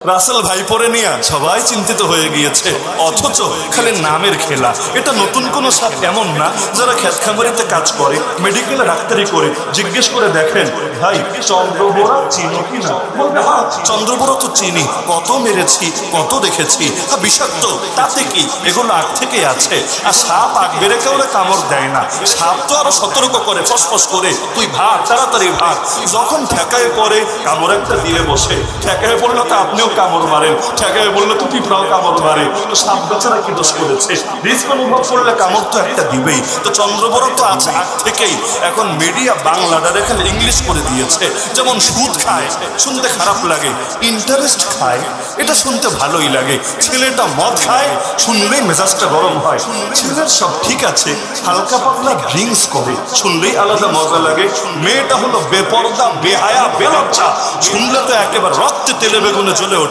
রাসেল ভাই পরে নিয়ে সবাই চিন্তিত হয়ে গিয়েছে, অথচ খালি নামের খেলা। এটা নতুন কোনো সাপ এমন না। যারা ক্ষেত খামারিতে কাজ করে, মেডিকেলে ডাক্তারি করে, জিজ্ঞেস করে দেখেন, ভাই চন্দ্রবোরা চিনো কি না? বলবে হ্যাঁ চন্দ্রবোরা তো চিনি, কত মেরেছি, কত দেখেছি। বিষাক্ত, তাতে কি? এগুলো আগ থেকে আছে। আর সাপ আগ বেড়ে কেউ কামড় দেয় না। সাপ তো আরো সতর্ক করে, ফসফস করে, তুই ভাগ, তাড়াতাড়ি ভাগ। যখন ঠেকায় পড়ে, কামড় একটা দিয়ে বসে। ঠেকায় পড়লো তো আপনিও কামড় মারেন, ঠেকায় বললো তো পিঁপড়াও কামড় মারে। তো সাপ বেচারা কি দোষ করেছে? রিস্ক অনুভব করলে কামড় তো একটা দিবেই। তো চন্দ্রবড় তো আছে আগ থেকেই। এখন মিডিয়া বাংলাটার এখানে ইংলিশ করে দিয়েছে। যেমন সুদ খায়, শুনতে খারাপ লাগে। ইন্টারেস্ট খায়, এটা শুনতে ভালোই লাগে। ছেলেটা মদ খায়, শুনলেই মেজাজটা গরম হয়। ছেলের সব ঠিক আছে, হালকা পাতলা ড্রিঙ্কস করে, শুনলেই আলাদা মজা লাগে। মেয়েটা হলো বেপরদা, বেহায়া, বেলজ্জা, শুনলে তো একেবারে রক্তে তেলে বেগুনে জ্বলে